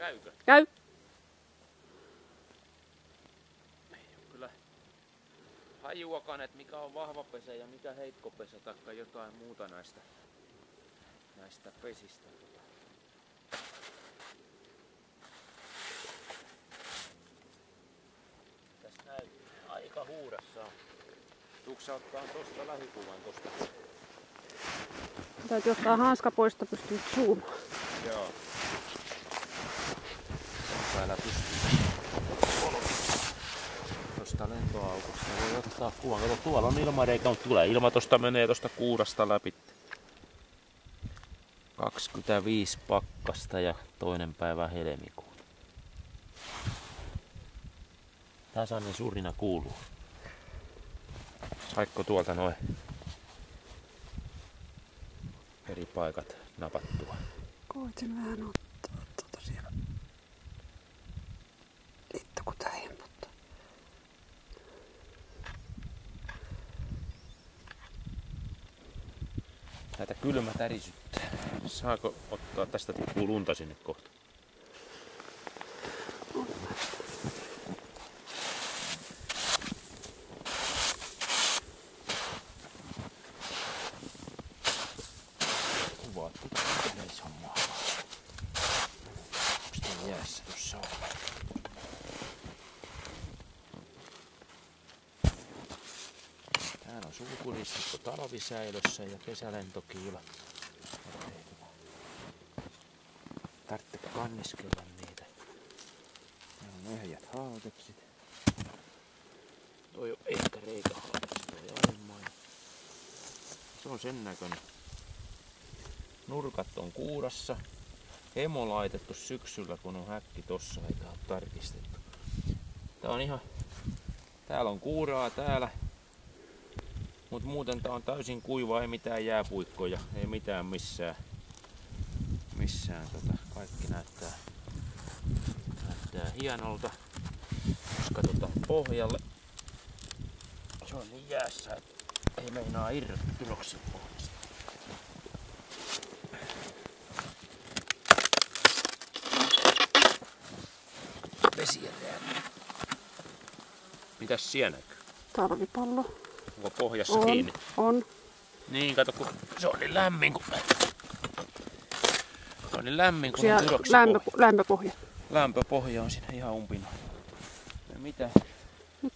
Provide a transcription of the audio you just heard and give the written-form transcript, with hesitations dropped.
Käykö? Käy. Ei ole kyllä hajuakaan, että mikä on vahva pesä ja mikä heikko pesä taikka jotain muuta näistä pesistä. Tässä näyttää aika huurassa on. Tuukko sä ottaa tosta lähikuvan tosta? Täytyy ottaa hanska pois, että pystyy zoomaan. Joo. Täällä pystyy tosta lentoaukosta voi ottaa kuvan. Kato, tuolla on ilmareikä, mutta tulee ilma tosta menee tosta kuurasta läpi. 25 pakkasta ja 2. päivä helmikuuta. Tasainen surina kuuluu. Saitko tuolta noin eri paikat napattua? Koitin vähän ottaa tuota siellä. Itto kun tää hemputtaa. Näitä kylmä tärisyttää. Saako ottaa tästä tippuu lunta sinne kohta? Kuvaat pikkuinen hommaa. Onks tää jäässä tuossa on? Täällä on sulkulistikko talvisäilössä ja kesälentokiila. Tarvitse kanniskella niitä. Täällä on ehjät haateksit. Toi on ehkä reikähaateksi, toi alimmainen. Se on sen näköinen. Nurkat on kuurassa. Hemo laitettu syksyllä, kun on häkki tossa, eikä ole tarkistettu. Tää on ihan... Täällä on kuuraa täällä. Mut muuten tää on täysin kuiva, ei mitään jääpuikkoja, ei mitään missään. Kaikki näyttää hienolta. Jos katsotaan pohjalle. Se on niin jäässä, että ei meinaa irrota tuloksen pohjasta. Vesijärjää. Mitäs siellä näkyy? Talvipallo. Onko pohjassa On, kiinni? on. Niin, kato kun se on niin lämmin kun... Se on niin lämmin kun Siellä on tyroksipohja. lämpöpohja. Lämpöpohja on siinä ihan umpina. Ja mitä? Nyt